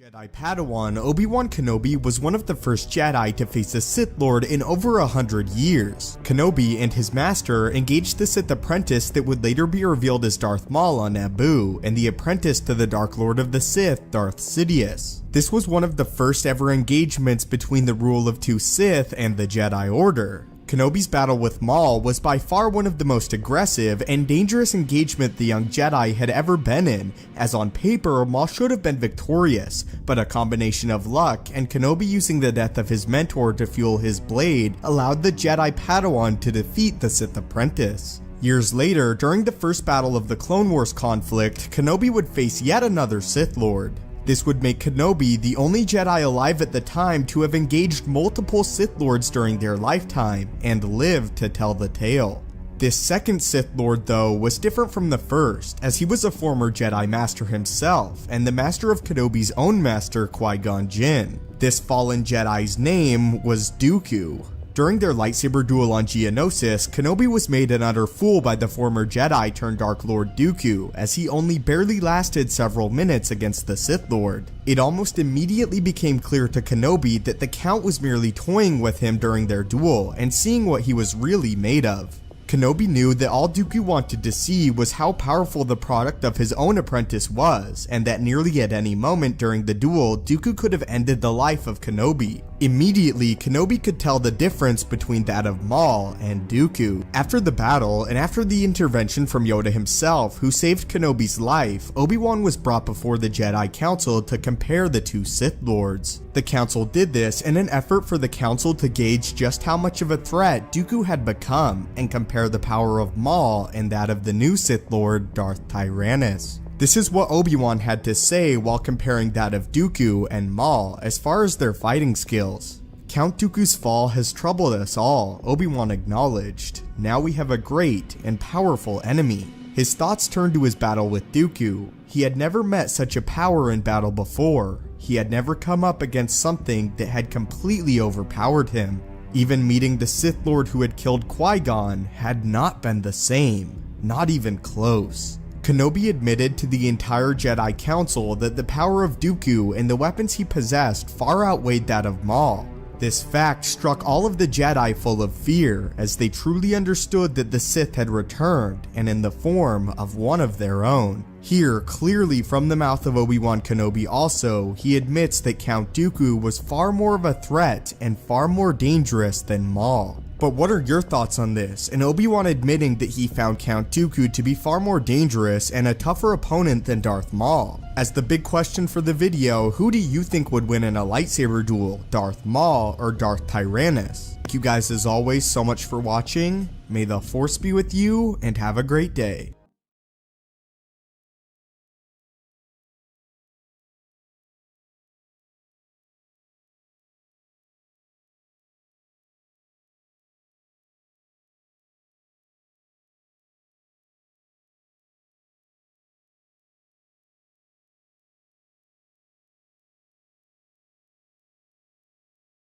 Jedi Padawan, Obi-Wan Kenobi was one of the first Jedi to face a Sith Lord in over 100 years. Kenobi and his master engaged the Sith apprentice that would later be revealed as Darth Maul on Naboo, and the apprentice to the Dark Lord of the Sith, Darth Sidious. This was one of the first ever engagements between the rule of two Sith and the Jedi Order. Kenobi's battle with Maul was by far one of the most aggressive and dangerous engagement the young Jedi had ever been in, as on paper Maul should have been victorious, but a combination of luck and Kenobi using the death of his mentor to fuel his blade allowed the Jedi Padawan to defeat the Sith apprentice. Years later, during the first battle of the Clone Wars conflict, Kenobi would face yet another Sith Lord. This would make Kenobi the only Jedi alive at the time to have engaged multiple Sith Lords during their lifetime, and lived to tell the tale. This second Sith Lord, though, was different from the first, as he was a former Jedi Master himself, and the master of Kenobi's own master, Qui-Gon Jinn. This fallen Jedi's name was Dooku. During their lightsaber duel on Geonosis, Kenobi was made an utter fool by the former Jedi turned Dark Lord Dooku, as he only barely lasted several minutes against the Sith Lord. It almost immediately became clear to Kenobi that the Count was merely toying with him during their duel, and seeing what he was really made of. Kenobi knew that all Dooku wanted to see was how powerful the product of his own apprentice was, and that nearly at any moment during the duel, Dooku could have ended the life of Kenobi. Immediately, Kenobi could tell the difference between that of Maul and Dooku. After the battle, and after the intervention from Yoda himself, who saved Kenobi's life, Obi-Wan was brought before the Jedi Council to compare the two Sith Lords. The Council did this in an effort for the Council to gauge just how much of a threat Dooku had become, and compare the power of Maul and that of the new Sith Lord, Darth Tyrannus. This is what Obi-Wan had to say while comparing that of Dooku and Maul as far as their fighting skills. Count Dooku's fall has troubled us all, Obi-Wan acknowledged. Now we have a great and powerful enemy. His thoughts turned to his battle with Dooku. He had never met such a power in battle before. He had never come up against something that had completely overpowered him. Even meeting the Sith Lord who had killed Qui-Gon had not been the same, not even close. Kenobi admitted to the entire Jedi Council that the power of Dooku and the weapons he possessed far outweighed that of Maul. This fact struck all of the Jedi full of fear, as they truly understood that the Sith had returned, and in the form of one of their own. Here, clearly from the mouth of Obi-Wan Kenobi also, he admits that Count Dooku was far more of a threat and far more dangerous than Maul. But what are your thoughts on this, and Obi-Wan admitting that he found Count Dooku to be far more dangerous and a tougher opponent than Darth Maul? As the big question for the video, who do you think would win in a lightsaber duel, Darth Maul or Darth Tyrannus? Thank you guys as always so much for watching. May the Force be with you, and have a great day.